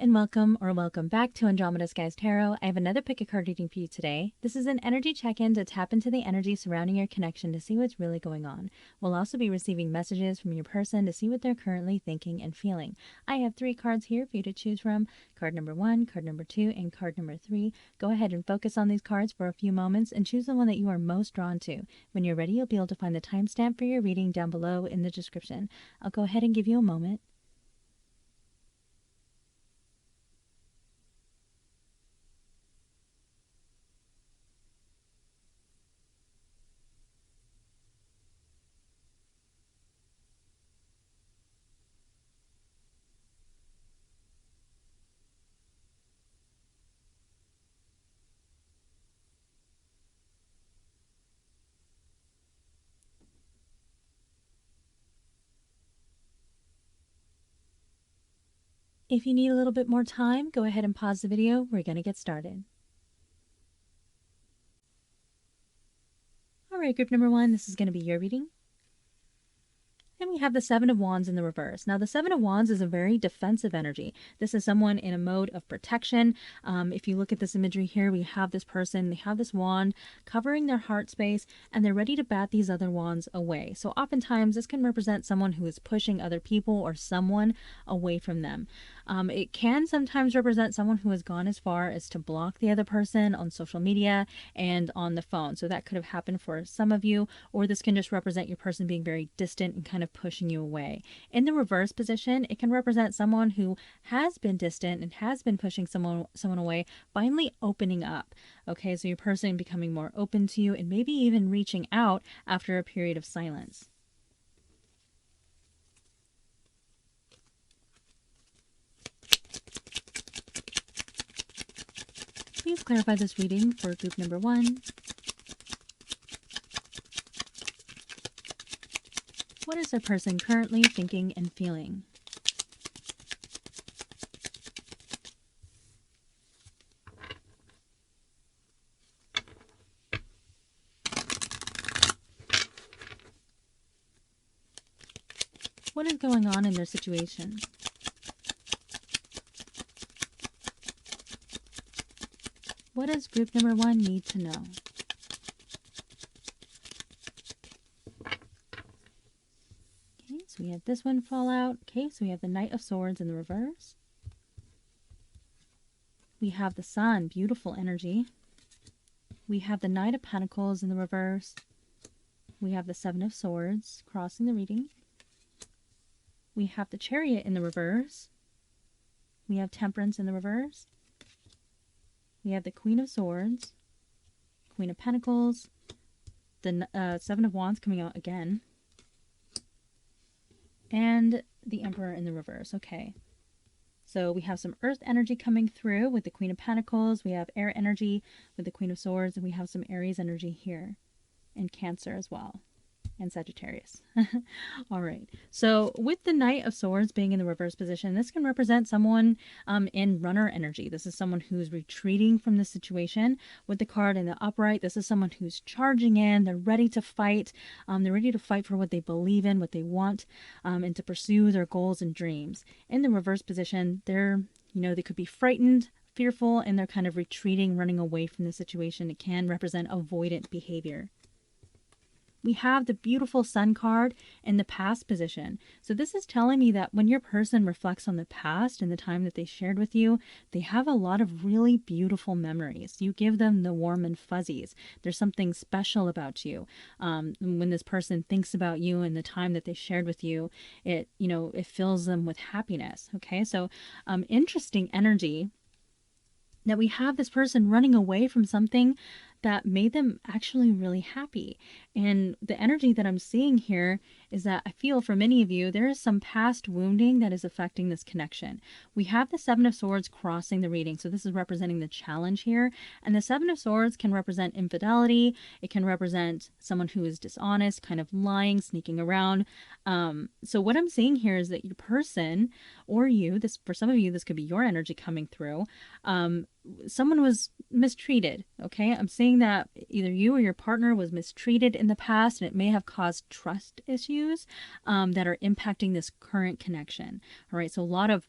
and welcome or welcome back to Andromeda Skies Tarot. I have another pick a card reading for you today. This is an energy check-in to tap into the energy surrounding your connection to see what's really going on. We'll also be receiving messages from your person to see what they're currently thinking and feeling. I have 3 cards here for you to choose from. Card number 1, card number 2, and card number 3. Go ahead and focus on these cards for a few moments and choose the one that you are most drawn to. When you're ready, you'll be able to find the timestamp for your reading down below in the description. I'll go ahead and give you a moment. If you need a little bit more time, go ahead and pause the video. We're going to get started. All right, group number 1, this is going to be your reading. And we have the 7 of Wands in the reverse. Now, the 7 of Wands is a very defensive energy. This is someone in a mode of protection. If you look at this imagery here, we have this person, they have this wand covering their heart space, and they're ready to bat these other wands away. So oftentimes, this can represent someone who is pushing other people or someone away from them. It can sometimes represent someone who has gone as far as to block the other person on social media and on the phone. So that could have happened for some of you, or this can just represent your person being very distant and kind of pushing you away. In the reverse position, it can represent someone who has been distant and has been pushing someone away, finally opening up. Okay, so your person becoming more open to you and maybe even reaching out after a period of silence. Please clarify this reading for group number 1. What is our person currently thinking and feeling? What is going on in their situation? What does group number 1 need to know? Okay, so we have this one fall out. Okay, so we have the Knight of Swords in the reverse. We have the Sun, beautiful energy. We have the Knight of Pentacles in the reverse. We have the 7 of Swords crossing the reading. We have the Chariot in the reverse. We have Temperance in the reverse. We have the Queen of Swords, Queen of Pentacles, the 7 of Wands coming out again, and the Emperor in the reverse. Okay, so we have some Earth energy coming through with the Queen of Pentacles. We have air energy with the Queen of Swords, and we have some Aries energy here, and Cancer as well, and Sagittarius. All right, so with the Knight of Swords being in the reverse position, this can represent someone in runner energy. This is someone who's retreating from the situation. With the card in the upright, this is someone who's charging in. They're ready to fight. They're ready to fight for what they believe in, what they want, and to pursue their goals and dreams. In the reverse position, they could be frightened, fearful, and they're kind of retreating, running away from the situation. It can represent avoidant behavior. We have the beautiful Sun card in the past position. So this is telling me that when your person reflects on the past and the time that they shared with you, they have a lot of really beautiful memories. You give them the warm and fuzzies. There's something special about you. When this person thinks about you and the time that they shared with you, it fills them with happiness. Okay, so interesting energy that we have this person running away from something that made them actually really happy. And the energy that I'm seeing here is that I feel for many of you, there is some past wounding that is affecting this connection. We have the 7 of Swords crossing the reading. So this is representing the challenge here. And the 7 of Swords can represent infidelity. It can represent someone who is dishonest, kind of lying, sneaking around. So what I'm seeing here is that your person or you, for some of you, this could be your energy coming through, someone was mistreated. Okay, I'm saying that either you or your partner was mistreated in the past, and it may have caused trust issues that are impacting this current connection. All right, so a lot of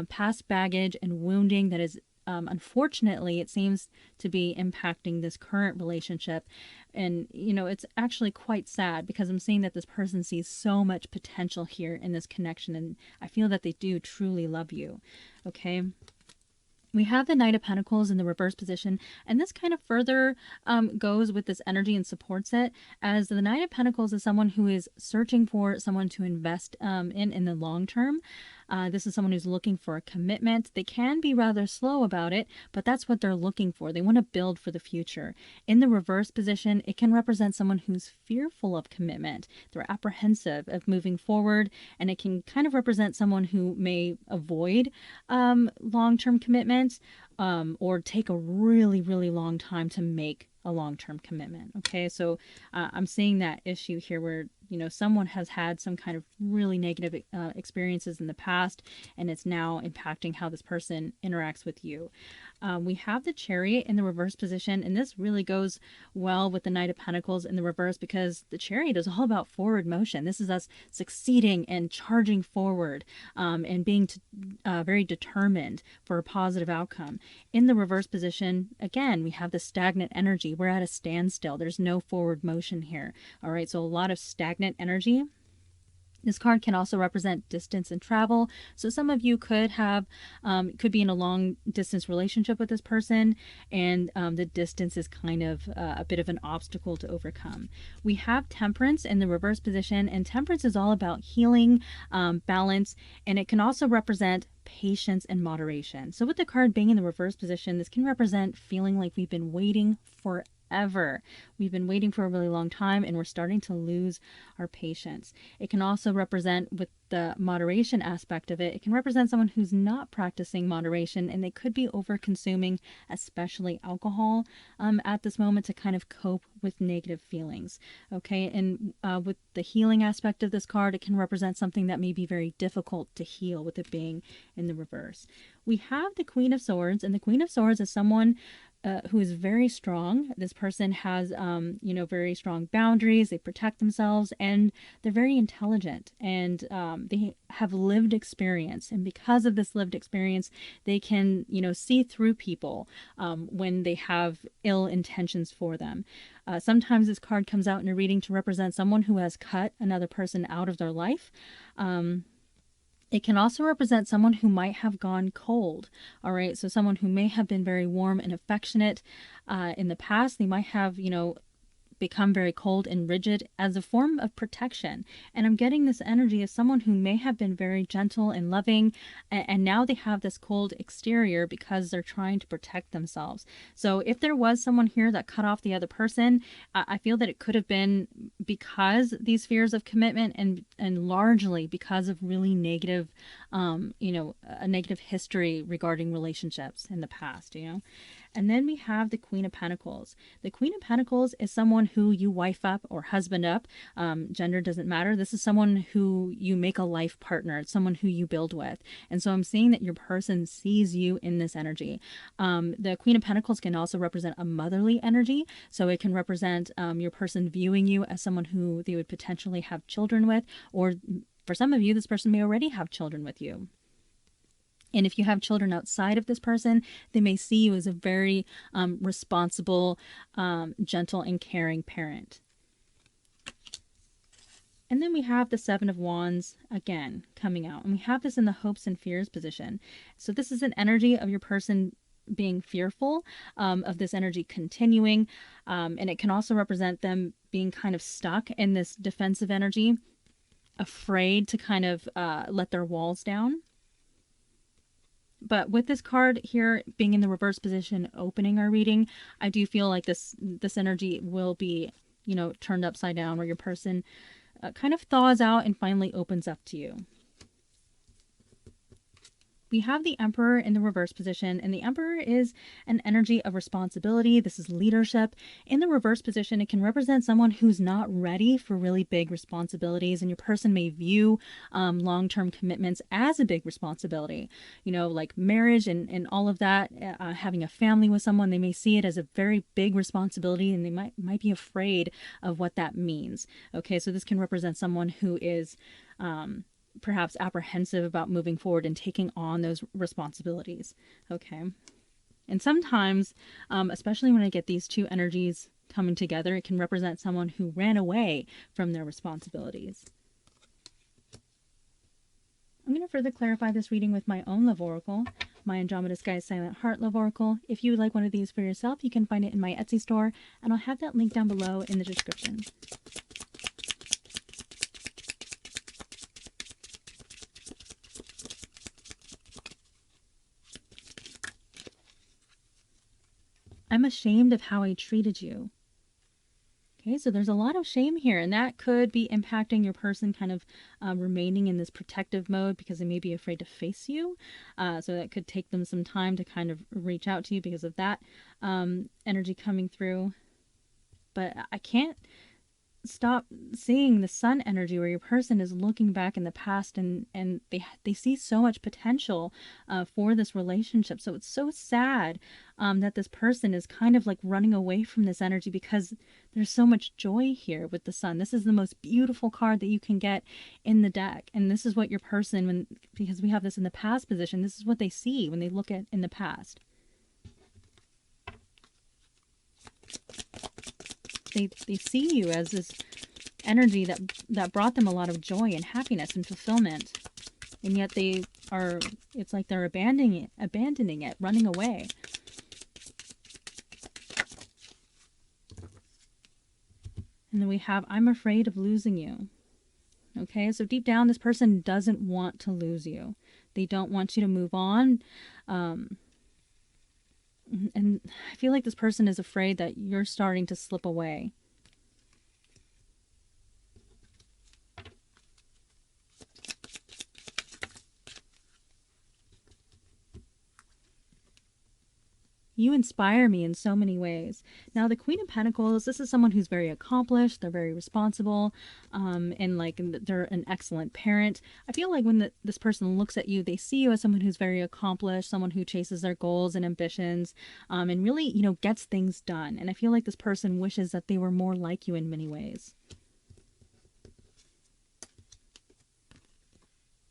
past baggage and wounding that is unfortunately, it seems to be impacting this current relationship. And, you know, it's actually quite sad because I'm seeing that this person sees so much potential here in this connection. And I feel that they do truly love you. Okay. We have the Knight of Pentacles in the reverse position, and this kind of further goes with this energy and supports it, as the Knight of Pentacles is someone who is searching for someone to invest in the long term. This is someone who's looking for a commitment. They can be rather slow about it, but that's what they're looking for. They want to build for the future. In the reverse position, it can represent someone who's fearful of commitment. They're apprehensive of moving forward, and it can kind of represent someone who may avoid long-term commitments or take a really, really long time to make a long-term commitment. Okay, so I'm seeing that issue here where, you know, someone has had some kind of really negative experiences in the past, and it's now impacting how this person interacts with you. We have the Chariot in the reverse position, and this really goes well with the Knight of Pentacles in the reverse because the Chariot is all about forward motion. This is us succeeding and charging forward and being very determined for a positive outcome. In the reverse position, again, we have the stagnant energy. We're at a standstill. There's no forward motion here. All right, so a lot of stagnant energy. This card can also represent distance and travel. So some of you could be in a long distance relationship with this person, and the distance is kind of a bit of an obstacle to overcome. We have Temperance in the reverse position, and Temperance is all about healing, balance, and it can also represent patience and moderation. So with the card being in the reverse position, this can represent feeling like we've been waiting forever. We've been waiting for a really long time, and we're starting to lose our patience. It can also represent, with the moderation aspect of it, it can represent someone who's not practicing moderation, and they could be over consuming, especially alcohol, at this moment to kind of cope with negative feelings. Okay, and with the healing aspect of this card, it can represent something that may be very difficult to heal with it being in the reverse. We have the Queen of Swords, and the Queen of Swords is someone who is very strong. This person has, you know, very strong boundaries. They protect themselves, and they're very intelligent, and they have lived experience. And because of this lived experience, they can, you know, see through people when they have ill intentions for them. Sometimes this card comes out in a reading to represent someone who has cut another person out of their life. It can also represent someone who might have gone cold. All right, so someone who may have been very warm and affectionate in the past. They might have, you know, become very cold and rigid as a form of protection. And I'm getting this energy as someone who may have been very gentle and loving, and now they have this cold exterior because they're trying to protect themselves. So if there was someone here that cut off the other person, I feel that it could have been because these fears of commitment, and largely because of really negative, you know, a negative history regarding relationships in the past, you know. And then we have the Queen of Pentacles. The Queen of Pentacles is someone who you wife up or husband up. Gender doesn't matter. This is someone who you make a life partner. It's someone who you build with. And so I'm seeing that your person sees you in this energy. The Queen of Pentacles can also represent a motherly energy. So it can represent your person viewing you as someone who they would potentially have children with, or for some of you, this person may already have children with you. And if you have children outside of this person, they may see you as a very responsible, gentle, and caring parent. And then we have the Seven of Wands again coming out. And we have this in the hopes and fears position. So this is an energy of your person being fearful of this energy continuing. And it can also represent them being kind of stuck in this defensive energy, afraid to kind of let their walls down. But with this card here being in the reverse position, opening our reading, I do feel like this energy will be, you know, turned upside down, where your person kind of thaws out and finally opens up to you. we have the Emperor in the reverse position, and the Emperor is an energy of responsibility. This is leadership. In the reverse position, it can represent someone who's not ready for really big responsibilities, and your person may view long-term commitments as a big responsibility. You know, like marriage and all of that, having a family with someone, they may see it as a very big responsibility, and they might be afraid of what that means. Okay, so this can represent someone who is perhaps apprehensive about moving forward and taking on those responsibilities. Okay. And sometimes, especially when I get these two energies coming together, it can represent someone who ran away from their responsibilities. I'm going to further clarify this reading with my own love oracle, my Andromeda Sky Silent Heart love oracle. If you would like one of these for yourself, you can find it in my Etsy store, and I'll have that link down below in the description. I'm ashamed of how I treated you. Okay, so there's a lot of shame here, and that could be impacting your person kind of remaining in this protective mode because they may be afraid to face you. So that could take them some time to kind of reach out to you because of that energy coming through. But I can't stop seeing the sun energy where your person is looking back in the past and they see so much potential for this relationship. So it's so sad that this person is kind of like running away from this energy because there's so much joy here with the sun. This is the most beautiful card that you can get in the deck, and this is what your person, because we have this in the past position, this is what they see when they look at in the past. They see you as this energy that brought them a lot of joy and happiness and fulfillment. And yet it's like they're abandoning it, running away. And then we have, I'm afraid of losing you. Okay, so deep down, this person doesn't want to lose you. They don't want you to move on. And I feel like this person is afraid that you're starting to slip away. You inspire me in so many ways. Now, the Queen of Pentacles, this is someone who's very accomplished. They're very responsible, and like they're an excellent parent. I feel like when this person looks at you, they see you as someone who's very accomplished, someone who chases their goals and ambitions, and really, you know, gets things done. And I feel like this person wishes that they were more like you in many ways.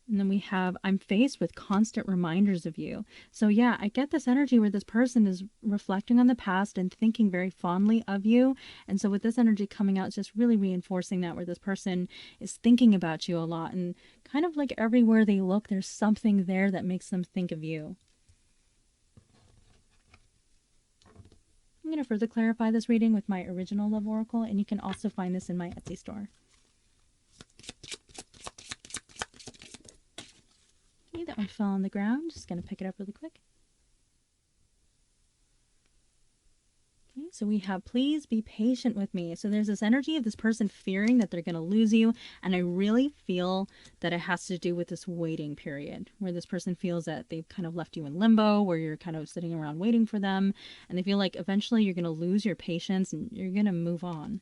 And then we have, I'm faced with constant reminders of you. So yeah, I get this energy where this person is reflecting on the past and thinking very fondly of you. And so with this energy coming out, it's just really reinforcing that, where this person is thinking about you a lot. And kind of like everywhere they look, there's something there that makes them think of you. I'm going to further clarify this reading with my original love oracle, and you can also find this in my Etsy store. That one fell on the ground. Just going to pick it up really quick. Okay, so we have, please be patient with me. So there's this energy of this person fearing that they're going to lose you. And I really feel that it has to do with this waiting period, where this person feels that they've kind of left you in limbo, where you're kind of sitting around waiting for them. And they feel like eventually you're going to lose your patience and you're going to move on.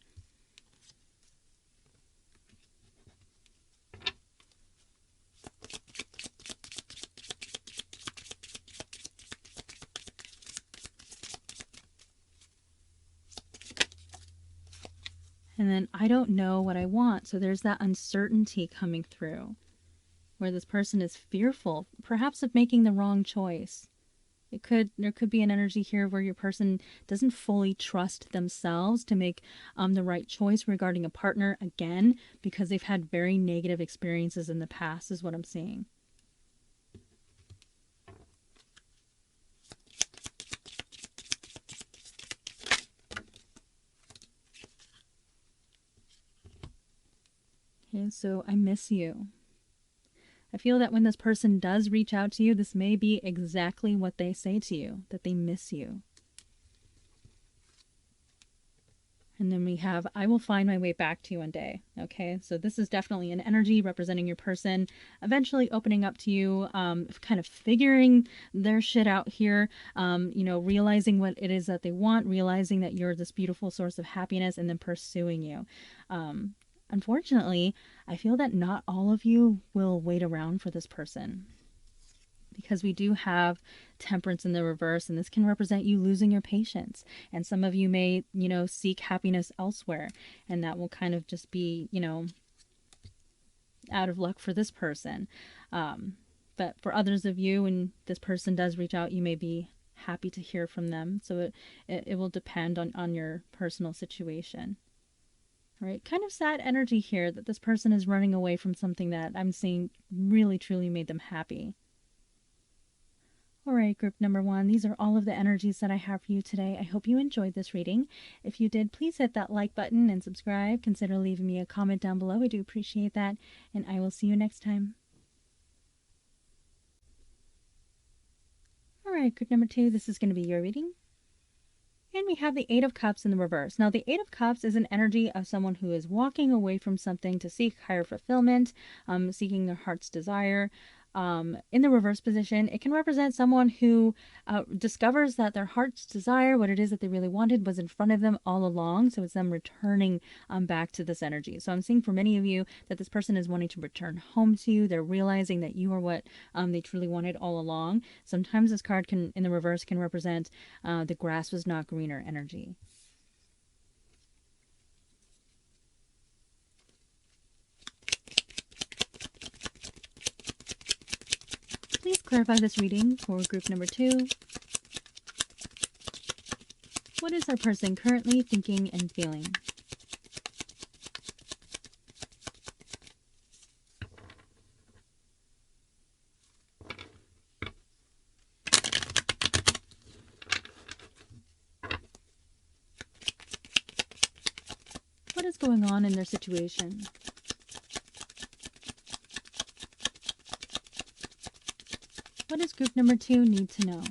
And then I don't know what I want. So there's that uncertainty coming through, where this person is fearful, perhaps of making the wrong choice. There could be an energy here where your person doesn't fully trust themselves to make the right choice regarding a partner, again, because they've had very negative experiences in the past, is what I'm seeing. Okay, so I miss you. I feel that when this person does reach out to you, this may be exactly what they say to you, that they miss you. And then we have, I will find my way back to you one day. Okay, so this is definitely an energy representing your person eventually opening up to you, kind of figuring their shit out here, realizing what it is that they want, realizing that you're this beautiful source of happiness, and then pursuing you. Unfortunately, I feel that not all of you will wait around for this person, because we do have temperance in the reverse, and this can represent you losing your patience. And some of you may, seek happiness elsewhere, and that will kind of just be, out of luck for this person. But for others of you, when this person does reach out, you may be happy to hear from them. So it will depend on your personal situation. All right, kind of sad energy here that this person is running away from something that I'm seeing really truly made them happy. All right, group number 1, these are all of the energies that I have for you today. I hope you enjoyed this reading. If you did, please hit that like button and subscribe. Consider leaving me a comment down below. I do appreciate that, and I will see you next time. All right, group number 2, this is going to be your reading. And we have the Eight of Cups in the reverse. Now, the Eight of Cups is an energy of someone who is walking away from something to seek higher fulfillment, seeking their heart's desire. In the reverse position, it can represent someone who discovers that their heart's desire, what it is that they really wanted, was in front of them all along. So it's them returning back to this energy. So I'm seeing for many of you that this person is wanting to return home to you. They're realizing that you are what they truly wanted all along. Sometimes this card can, in the reverse, can represent the grass was not greener energy. Please clarify this reading for group number 2. What is our person currently thinking and feeling? What is going on in their situation? What does group number 2 need to know?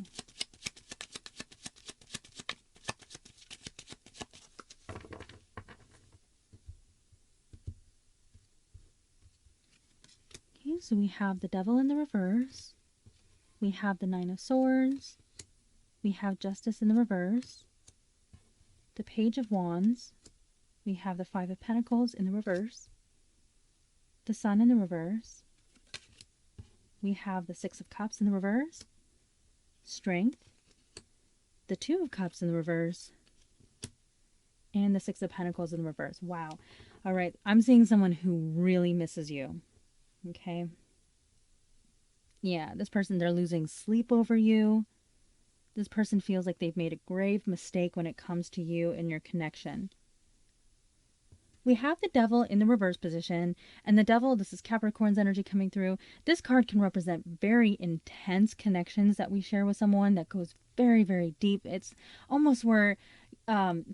Okay, so we have the Devil in the reverse. We have the Nine of Swords. We have Justice in the reverse. The Page of Wands. We have the Five of Pentacles in the reverse. The Sun in the reverse. We have the Six of Cups in the reverse, Strength, the Two of Cups in the reverse, and the Six of Pentacles in the reverse. Wow. All right. I'm seeing someone who really misses you. Okay. Yeah, this person, they're losing sleep over you. This person feels like they've made a grave mistake when it comes to you and your connection. We have the Devil in the reverse position, and the Devil, this is Capricorn's energy coming through. This card can represent very intense connections that we share with someone that goes very, very deep. It's almost where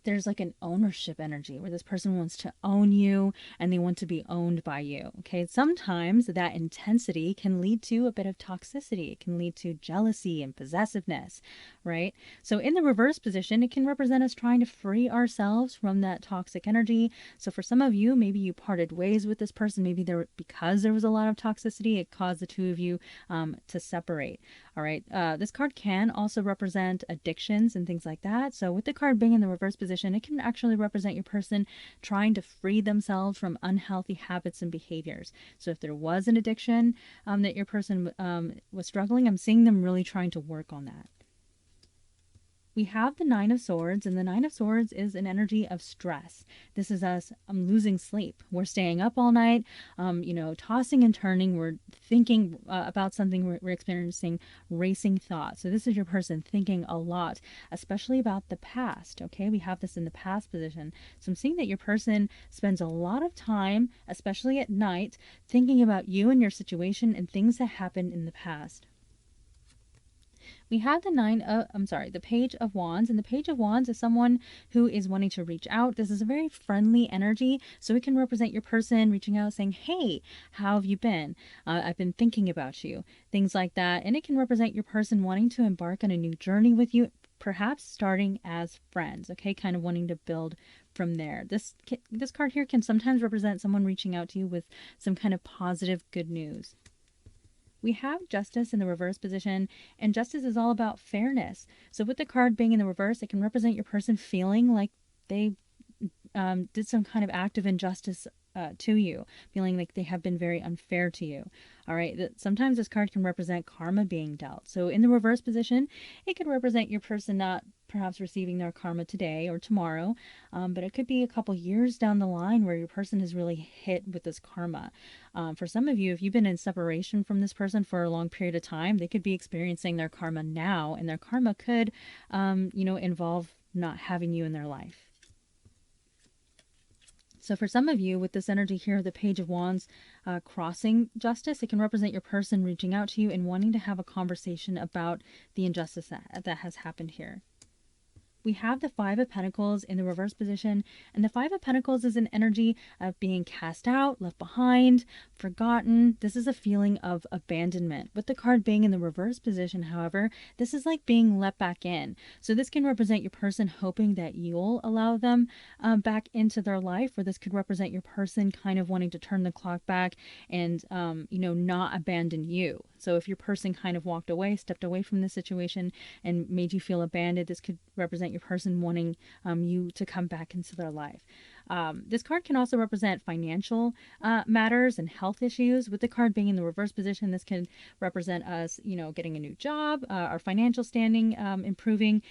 there's like an ownership energy where this person wants to own you and they want to be owned by you. Okay, sometimes that intensity can lead to a bit of toxicity. It can lead to jealousy and possessiveness, right? So in the reverse position, it can represent us trying to free ourselves from that toxic energy. So for some of you, maybe you parted ways with this person. Maybe because there was a lot of toxicity, it caused the two of you to separate. All right. This card can also represent addictions and things like that. So with the card being in the reverse position, it can actually represent your person trying to free themselves from unhealthy habits and behaviors. So if there was an addiction that your person was struggling, I'm seeing them really trying to work on that. We have the Nine of Swords, and the Nine of Swords is an energy of stress. This is us losing sleep. We're staying up all night, tossing and turning. We're thinking about something. We're experiencing racing thoughts. So this is your person thinking a lot, especially about the past, okay? We have this in the past position. So I'm seeing that your person spends a lot of time, especially at night, thinking about you and your situation and things that happened in the past. We have the Page of Wands, and the Page of Wands is someone who is wanting to reach out. This is a very friendly energy, so it can represent your person reaching out saying, hey, how have you been? I've been thinking about you, things like that. And it can represent your person wanting to embark on a new journey with you, perhaps starting as friends, okay? Kind of wanting to build from there. This card here can sometimes represent someone reaching out to you with some kind of positive good news. We have Justice in the reverse position, and Justice is all about fairness. So with the card being in the reverse, it can represent your person feeling like they did some kind of act of injustice to you, feeling like they have been very unfair to you. All right. Sometimes this card can represent karma being dealt. So in the reverse position, it could represent your person not perhaps receiving their karma today or tomorrow, but it could be a couple years down the line where your person is really hit with this karma. For some of you, if you've been in separation from this person for a long period of time, they could be experiencing their karma now, and their karma could, involve not having you in their life. So for some of you, with this energy here, the Page of Wands crossing Justice, it can represent your person reaching out to you and wanting to have a conversation about the injustice that has happened here. We have the Five of Pentacles in the reverse position, and the Five of Pentacles is an energy of being cast out, left behind, forgotten. This is a feeling of abandonment. With the card being in the reverse position, however, this is like being let back in. So this can represent your person hoping that you'll allow them back into their life, or this could represent your person kind of wanting to turn the clock back and, not abandon you. So if your person kind of walked away, stepped away from the situation and made you feel abandoned, this could represent your person wanting you to come back into their life. This card can also represent financial matters and health issues. With the card being in the reverse position, this can represent us, getting a new job, our financial standing improving,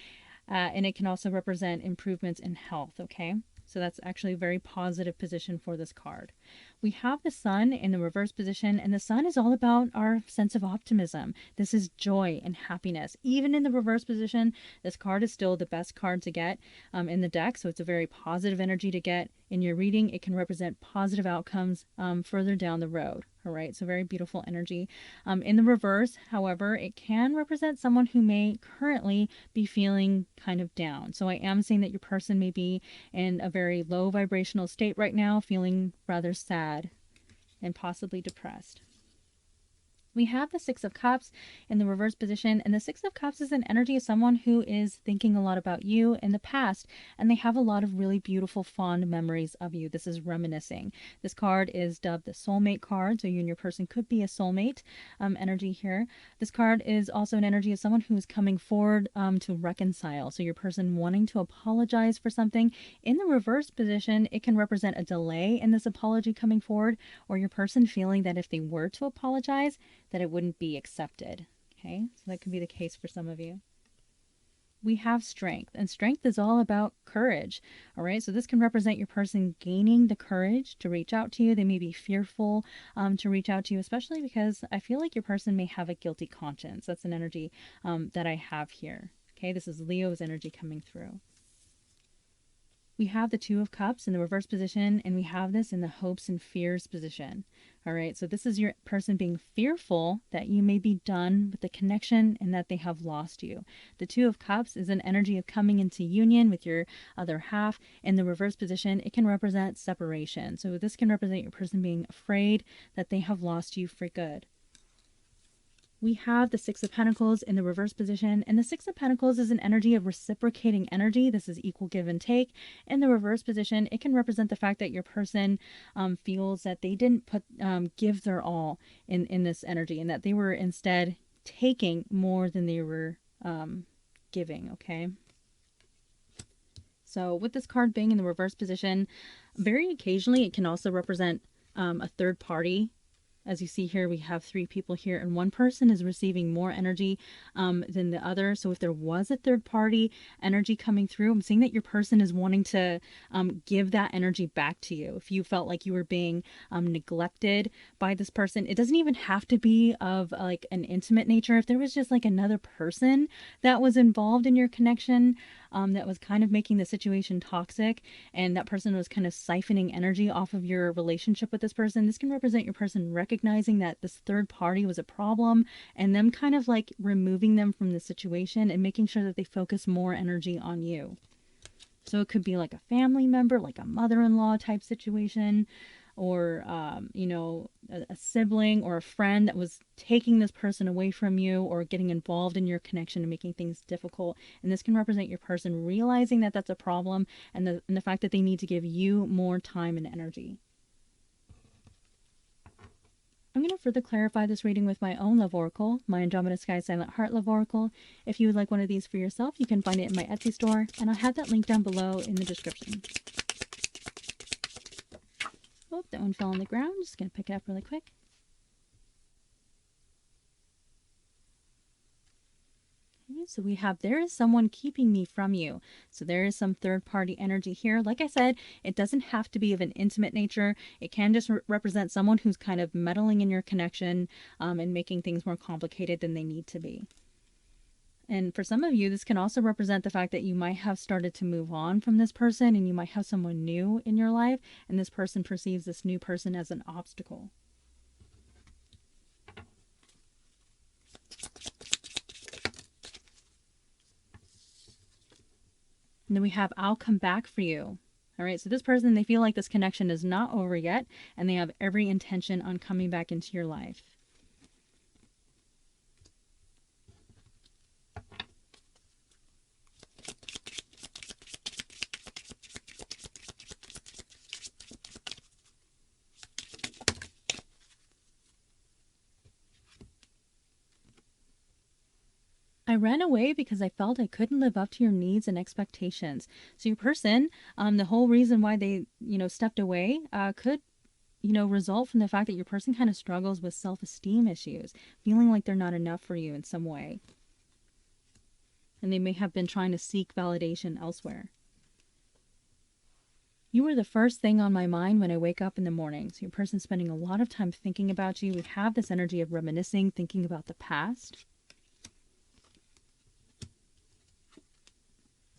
and it can also represent improvements in health, okay? So that's actually a very positive position for this card. We have the Sun in the reverse position, and the Sun is all about our sense of optimism. This is joy and happiness. Even in the reverse position, this card is still the best card to get in the deck, so it's a very positive energy to get in your reading. It can represent positive outcomes further down the road. All right, so very beautiful energy. In the reverse, however, it can represent someone who may currently be feeling kind of down. So I am saying that your person may be in a very low vibrational state right now, feeling rather sad and possibly depressed. We have the Six of Cups in the reverse position, and the Six of Cups is an energy of someone who is thinking a lot about you in the past, and they have a lot of really beautiful, fond memories of you. This is reminiscing. This card is dubbed the soulmate card, so you and your person could be a soulmate energy here. This card is also an energy of someone who is coming forward to reconcile, so your person wanting to apologize for something. In the reverse position, it can represent a delay in this apology coming forward, or your person feeling that if they were to apologize, that it wouldn't be accepted. Okay, so that could be the case for some of you. We have Strength, and Strength is all about courage. All right, so this can represent your person gaining the courage to reach out to you. They may be fearful to reach out to you, especially because I feel like your person may have a guilty conscience. That's an energy that I have here. Okay, this is Leo's energy coming through. We have the Two of Cups in the reverse position, and we have this in the hopes and fears position. All right, so this is your person being fearful that you may be done with the connection and that they have lost you. The Two of Cups is an energy of coming into union with your other half. In the reverse position, it can represent separation. So this can represent your person being afraid that they have lost you for good. We have the Six of Pentacles in the reverse position, and the Six of Pentacles is an energy of reciprocating energy. This is equal give and take. In the reverse position, it can represent the fact that your person feels that they didn't give their all in this energy, and that they were instead taking more than they were giving, okay? So with this card being in the reverse position, very occasionally it can also represent a third party. As you see here, we have three people here, and one person is receiving more energy than the other. So if there was a third party energy coming through, I'm seeing that your person is wanting to give that energy back to you. If you felt like you were being neglected by this person, it doesn't even have to be of like an intimate nature. If there was just like another person that was involved in your connection, that was kind of making the situation toxic, and that person was kind of siphoning energy off of your relationship with this person, this can represent your person recognizing that this third party was a problem and them kind of like removing them from the situation and making sure that they focus more energy on you. So it could be like a family member, like a mother-in-law type situation. or, you know, a sibling or a friend that was taking this person away from you or getting involved in your connection and making things difficult. And this can represent your person realizing that that's a problem, and the fact that they need to give you more time and energy. I'm going to further clarify this reading with my own love oracle, my Andromeda Sky Silent Heart love oracle. If you would like one of these for yourself, you can find it in my Etsy store, and I'll have that link down below in the description. Oh, that one fell on the ground. Just going to pick it up really quick. So we have, there is someone keeping me from you. So there is some third party energy here. Like I said, it doesn't have to be of an intimate nature. It can just represent someone who's kind of meddling in your connection and making things more complicated than they need to be. And for some of you, this can also represent the fact that you might have started to move on from this person and you might have someone new in your life, and this person perceives this new person as an obstacle. And then we have, I'll come back for you. All right, so this person, they feel like this connection is not over yet, and they have every intention on coming back into your life. I ran away because I felt I couldn't live up to your needs and expectations. So your person, the whole reason why they, stepped away could, result from the fact that your person kind of struggles with self-esteem issues, feeling like they're not enough for you in some way. And they may have been trying to seek validation elsewhere. You were the first thing on my mind when I wake up in the morning. So your person's spending a lot of time thinking about you. We have this energy of reminiscing, thinking about the past.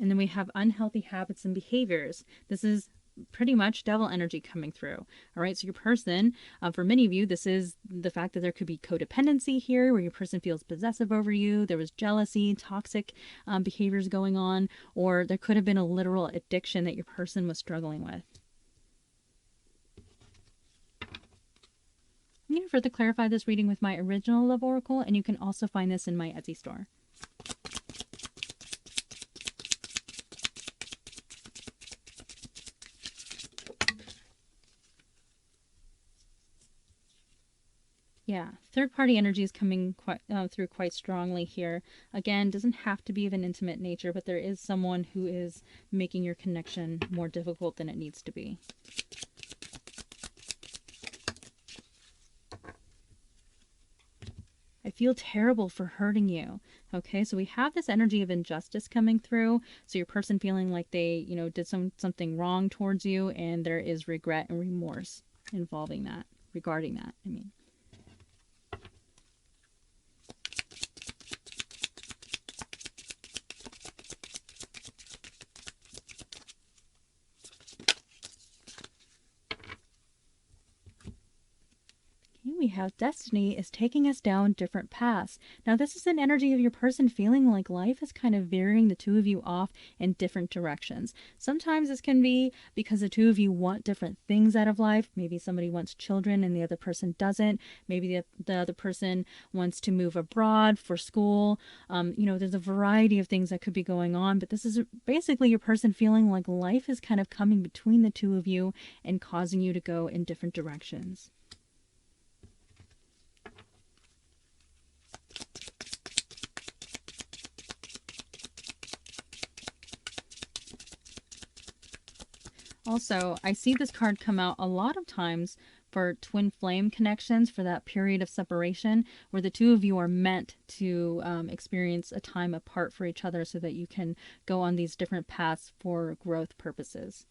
And then we have unhealthy habits and behaviors. This is pretty much devil energy coming through. All right, so your person, for many of you, this is the fact that there could be codependency here, where your person feels possessive over you. There was jealousy, toxic behaviors going on, or there could have been a literal addiction that your person was struggling with. I'm going to further clarify this reading with my original love oracle, and you can also find this in my Etsy store. Yeah, third-party energy is coming through quite strongly here. Again, doesn't have to be of an intimate nature, but there is someone who is making your connection more difficult than it needs to be. I feel terrible for hurting you. Okay, so we have this energy of injustice coming through. So your person feeling like they, did something wrong towards you, and there is regret and remorse involving that, regarding that, I mean. We have destiny is taking us down different paths. Now, this is an energy of your person feeling like life is kind of veering the two of you off in different directions. Sometimes this can be because the two of you want different things out of life. Maybe somebody wants children and the other person doesn't. Maybe the other person wants to move abroad for school. There's a variety of things that could be going on, but this is basically your person feeling like life is kind of coming between the two of you and causing you to go in different directions. Also, I see this card come out a lot of times for twin flame connections, for that period of separation where the two of you are meant to experience a time apart for each other so that you can go on these different paths for growth purposes.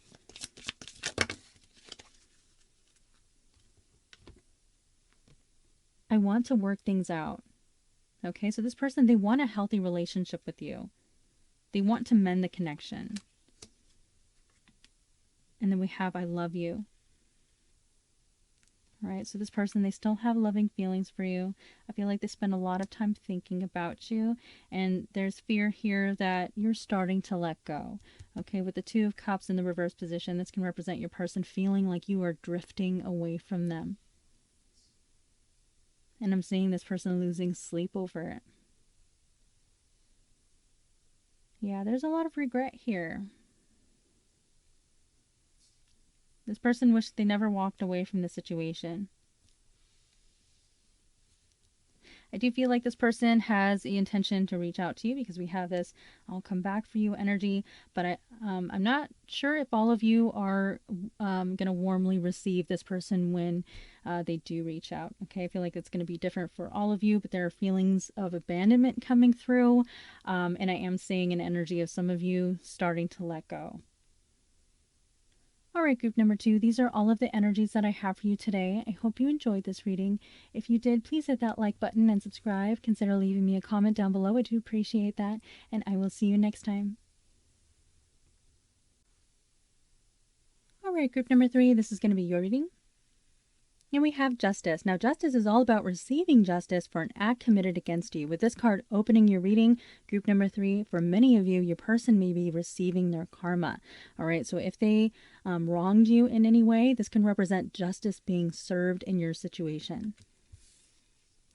I want to work things out. Okay, so this person, they want a healthy relationship with you. They want to mend the connection. And then we have, I love you. All right, so this person, they still have loving feelings for you. I feel like they spend a lot of time thinking about you, and there's fear here that you're starting to let go. Okay, with the Two of Cups in the reverse position, this can represent your person feeling like you are drifting away from them. And I'm seeing this person losing sleep over it. Yeah, there's a lot of regret here. This person wished they never walked away from the situation. I do feel like this person has the intention to reach out to you because we have this "I'll come back for you" energy, but I'm not sure if all of you are going to warmly receive this person when they do reach out. Okay, I feel like it's going to be different for all of you, but there are feelings of abandonment coming through, and I am seeing an energy of some of you starting to let go. All right, group number 2, these are all of the energies that I have for you today. I hope you enjoyed this reading. If you did, please hit that like button and subscribe. Consider leaving me a comment down below. I do appreciate that, and I will see you next time. All right, group number 3, this is going to be your reading. And we have Justice. Now, Justice is all about receiving justice for an act committed against you. With this card opening your reading, group number 3, for many of you, your person may be receiving their karma. All right, so if they wronged you in any way, this can represent justice being served in your situation.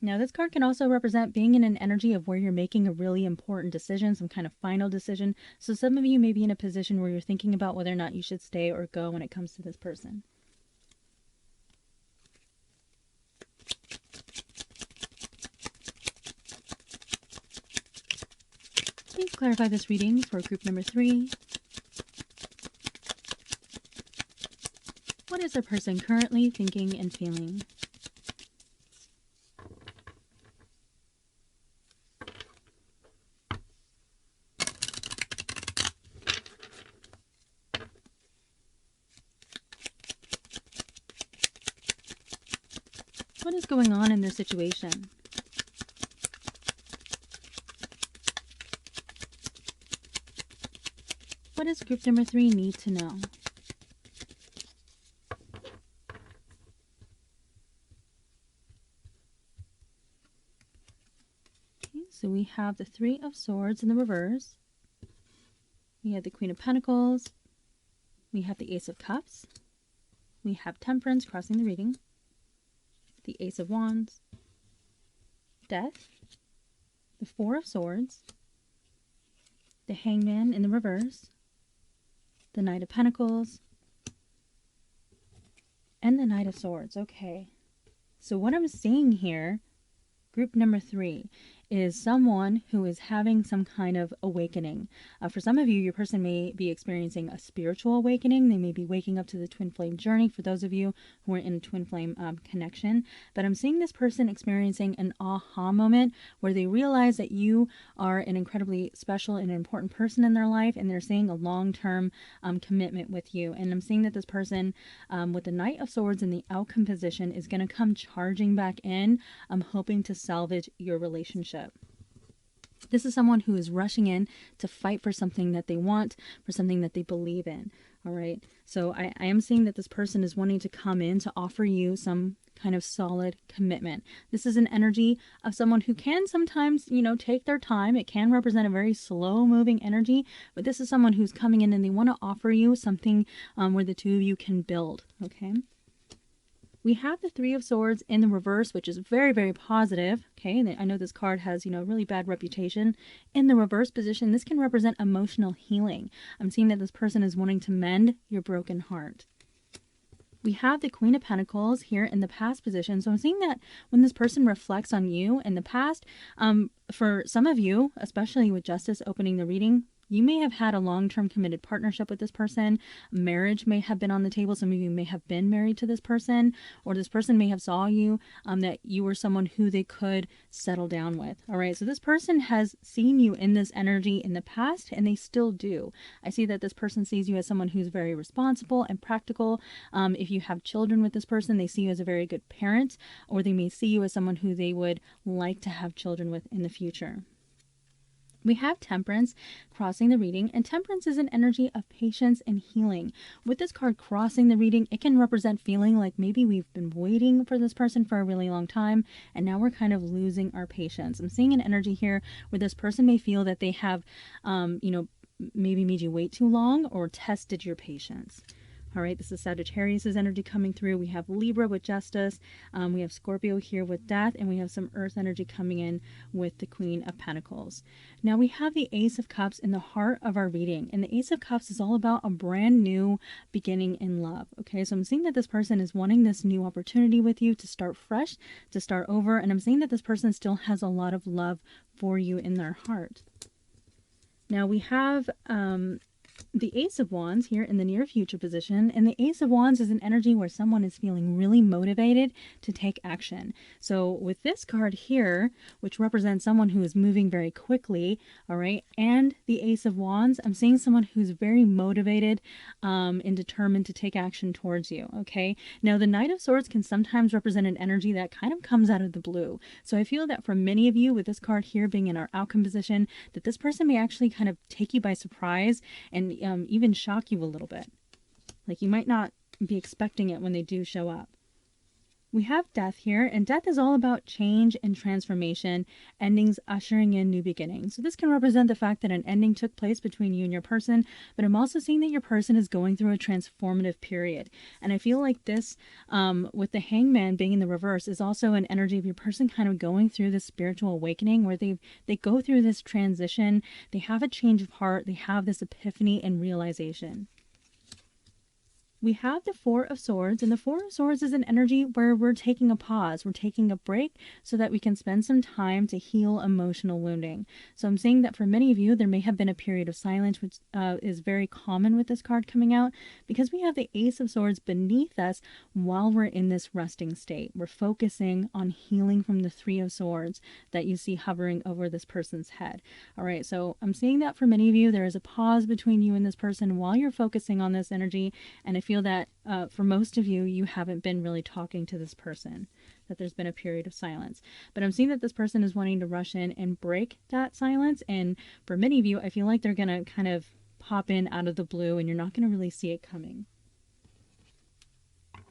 Now, this card can also represent being in an energy of where you're making a really important decision, some kind of final decision. So some of you may be in a position where you're thinking about whether or not you should stay or go when it comes to this person. Please clarify this reading for group number 3. What is a person currently thinking and feeling? What is going on in their situation? What does group number 3 need to know? Okay, so we have the Three of Swords in the reverse. We have the Queen of Pentacles. We have the Ace of Cups. We have Temperance crossing the reading. The Ace of Wands. Death. The Four of Swords. The Hangman in the reverse. The Knight of Pentacles, and the Knight of Swords. Okay, so what I'm seeing here, group number 3, is someone who is having some kind of awakening. For some of you, your person may be experiencing a spiritual awakening. They may be waking up to the twin flame journey for those of you who are in a twin flame connection. But I'm seeing this person experiencing an aha moment where they realize that you are an incredibly special and important person in their life, and they're seeing a long-term commitment with you. And I'm seeing that this person with the Knight of Swords in the outcome position is going to come charging back in, hoping to salvage your relationship. This is someone who is rushing in to fight for something that they want, for something that they believe in. All right. So I am seeing that this person is wanting to come in to offer you some kind of solid commitment. This is an energy of someone who can sometimes, take their time. It can represent a very slow moving energy, but this is someone who's coming in and they want to offer you something where the two of you can build. Okay. We have the Three of Swords in the reverse, which is very, very positive. Okay, and I know this card has, a really bad reputation. In the reverse position, this can represent emotional healing. I'm seeing that this person is wanting to mend your broken heart. We have the Queen of Pentacles here in the past position. So I'm seeing that when this person reflects on you in the past, for some of you, especially with Justice opening the reading, you may have had a long-term committed partnership with this person. Marriage may have been on the table. Some of you may have been married to this person, or this person may have saw you, that you were someone who they could settle down with. All right. So this person has seen you in this energy in the past, and they still do. I see that this person sees you as someone who's very responsible and practical. If you have children with this person, they see you as a very good parent, or they may see you as someone who they would like to have children with in the future. We have Temperance crossing the reading, and Temperance is an energy of patience and healing. With this card crossing the reading, it can represent feeling like maybe we've been waiting for this person for a really long time, and now we're kind of losing our patience. I'm seeing an energy here where this person may feel that they have, maybe made you wait too long or tested your patience. All right, this is Sagittarius's energy coming through. We have Libra with Justice. We have Scorpio here with Death, and we have some Earth energy coming in with the Queen of Pentacles. Now we have the Ace of Cups in the heart of our reading, and the Ace of Cups is all about a brand new beginning in love. Okay, so I'm seeing that this person is wanting this new opportunity with you to start fresh, to start over, and I'm seeing that this person still has a lot of love for you in their heart. Now we have the Ace of Wands here in the near future position, and the Ace of Wands is an energy where someone is feeling really motivated to take action. So with this card here, which represents someone who is moving very quickly, all right, and the Ace of Wands, I'm seeing someone who's very motivated and determined to take action towards you, okay? Now the Knight of Swords can sometimes represent an energy that kind of comes out of the blue. So I feel that for many of you with this card here being in our outcome position, that this person may actually kind of take you by surprise and even shock you a little bit. Like you might not be expecting it when they do show up. We have Death here, and Death is all about change and transformation, endings ushering in new beginnings. So this can represent the fact that an ending took place between you and your person, but I'm also seeing that your person is going through a transformative period. And I feel like this, with the Hangman being in the reverse, is also an energy of your person kind of going through this spiritual awakening where they go through this transition, they have a change of heart, they have this epiphany and realization. We have the Four of Swords, and the Four of Swords is an energy where we're taking a pause, we're taking a break so that we can spend some time to heal emotional wounding. So I'm saying that for many of you, there may have been a period of silence, which is very common with this card coming out, because we have the Ace of Swords beneath us while we're in this resting state. We're focusing on healing from the Three of Swords that you see hovering over this person's head. All right, so I'm seeing that for many of you, there is a pause between you and this person while you're focusing on this energy, and I feel that for most of you, you haven't been really talking to this person, that there's been a period of silence. But I'm seeing that this person is wanting to rush in and break that silence. And for many of you, I feel like they're going to kind of pop in out of the blue and you're not going to really see it coming. I'm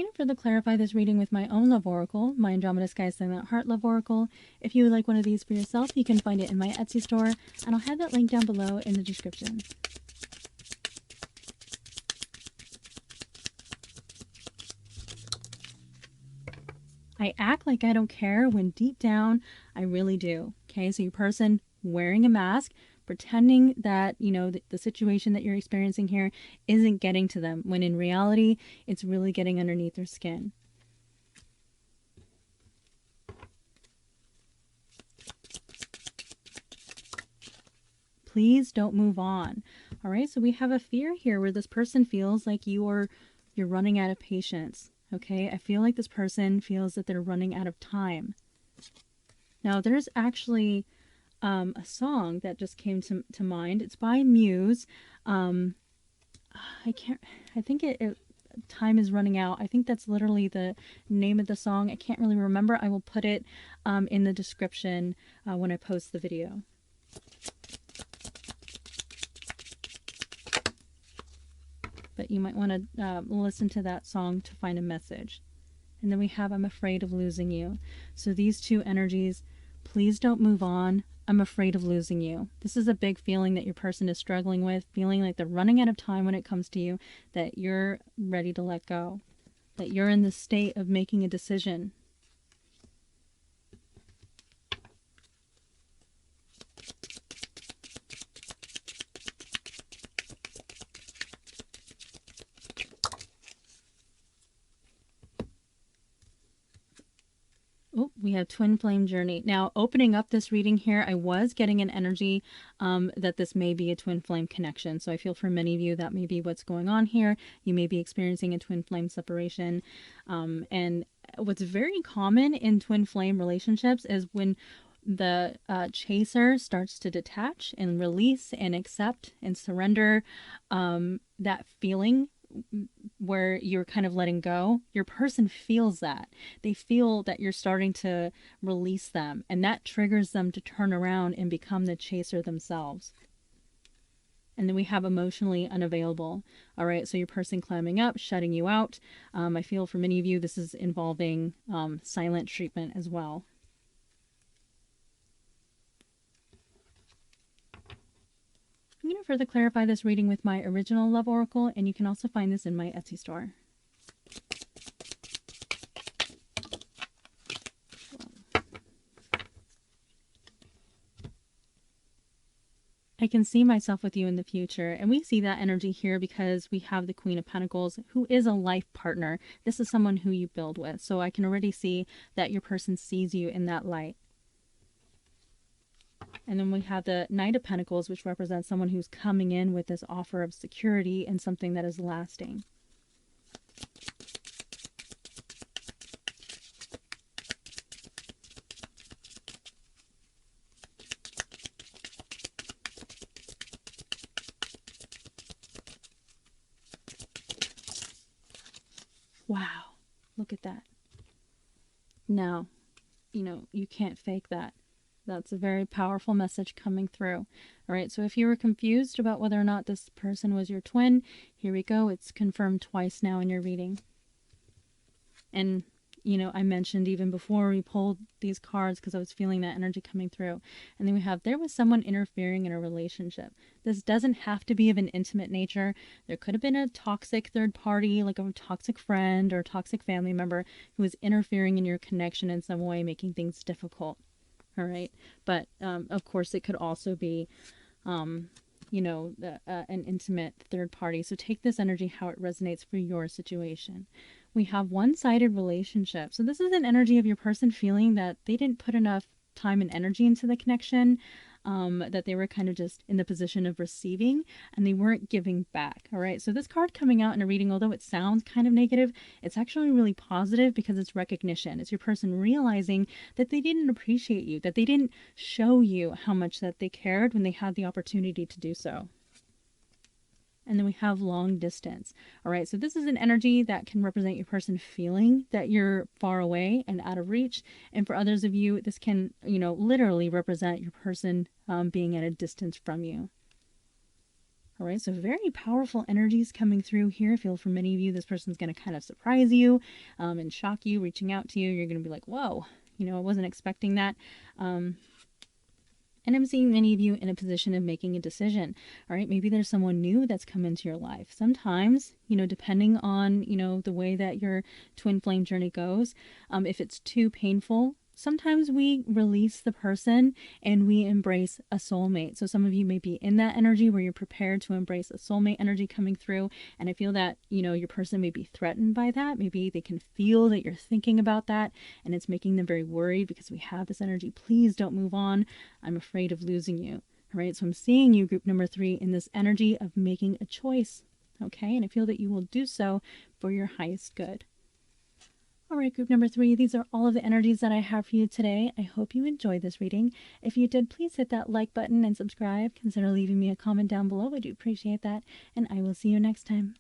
going to further clarify this reading with my own love oracle, my Andromeda Sky Silent Heart Love Oracle. If you would like one of these for yourself, you can find it in my Etsy store, and I'll have that link down below in the description. I act like I don't care when deep down I really do. Okay, so your person wearing a mask, pretending that, you know, the situation that you're experiencing here isn't getting to them, when in reality, it's really getting underneath their skin. Please don't move on. All right, so we have a fear here where this person feels like you're running out of patience. Okay, I feel like this person feels that they're running out of time. Now, there's actually a song that just came to mind. It's by Muse. I think Time is Running Out. I think that's literally the name of the song. I can't really remember. I will put it in the description when I post the video. But you might want to listen to that song to find a message. And then we have I'm Afraid of Losing You. So these two energies, please don't move on. I'm afraid of losing you. This is a big feeling that your person is struggling with, feeling like they're running out of time when it comes to you, that you're ready to let go, that you're in the state of making a decision. Oh, we have Twin Flame Journey. Now, opening up this reading here, I was getting an energy that this may be a twin flame connection. So I feel for many of you that may be what's going on here. You may be experiencing a twin flame separation. And what's very common in twin flame relationships is when the chaser starts to detach and release and accept and surrender that feeling where you're kind of letting go, your person feels that. They feel that you're starting to release them, and that triggers them to turn around and become the chaser themselves. And then we have emotionally unavailable. All right, so your person climbing up, shutting you out. I feel for many of you, this is involving silent treatment as well. I'm going to further clarify this reading with my original love oracle, and you can also find this in my Etsy store. I can see myself with you in the future. And we see that energy here because we have the Queen of Pentacles, who is a life partner. This is someone who you build with. So I can already see that your person sees you in that light. And then we have the Knight of Pentacles, which represents someone who's coming in with this offer of security and something that is lasting. Wow, look at that. Now, you can't fake that. That's a very powerful message coming through. All right, so if you were confused about whether or not this person was your twin, here we go. It's confirmed twice now in your reading. And, I mentioned even before we pulled these cards because I was feeling that energy coming through. And then we have, there was someone interfering in a relationship. This doesn't have to be of an intimate nature. There could have been a toxic third party, like a toxic friend or toxic family member who was interfering in your connection in some way, making things difficult. All right. But, of course, it could also be, an intimate third party. So take this energy how it resonates for your situation. We have one-sided relationship. So this is an energy of your person feeling that they didn't put enough time and energy into the connection, that they were kind of just in the position of receiving and they weren't giving back. All right. So this card coming out in a reading, although it sounds kind of negative, it's actually really positive because it's recognition. It's your person realizing that they didn't appreciate you, that they didn't show you how much that they cared when they had the opportunity to do so. And then we have long distance. All right, so this is an energy that can represent your person feeling that you're far away and out of reach. And for others of you, this can, literally represent your person being at a distance from you. All right, so very powerful energies coming through here. I feel for many of you, this person's going to kind of surprise you and shock you, reaching out to you. You're going to be like, whoa, I wasn't expecting that. And I'm seeing many of you in a position of making a decision. All right, maybe there's someone new that's come into your life. Sometimes, depending on, the way that your twin flame journey goes, if it's too painful, sometimes we release the person and we embrace a soulmate. So some of you may be in that energy where you're prepared to embrace a soulmate energy coming through. And I feel that, your person may be threatened by that. Maybe they can feel that you're thinking about that and it's making them very worried because we have this energy. Please don't move on. I'm afraid of losing you. All right. So I'm seeing you, group number 3, in this energy of making a choice. Okay. And I feel that you will do so for your highest good. All right, group number 3, these are all of the energies that I have for you today. I hope you enjoyed this reading. If you did, please hit that like button and subscribe. Consider leaving me a comment down below. I do appreciate that. And I will see you next time.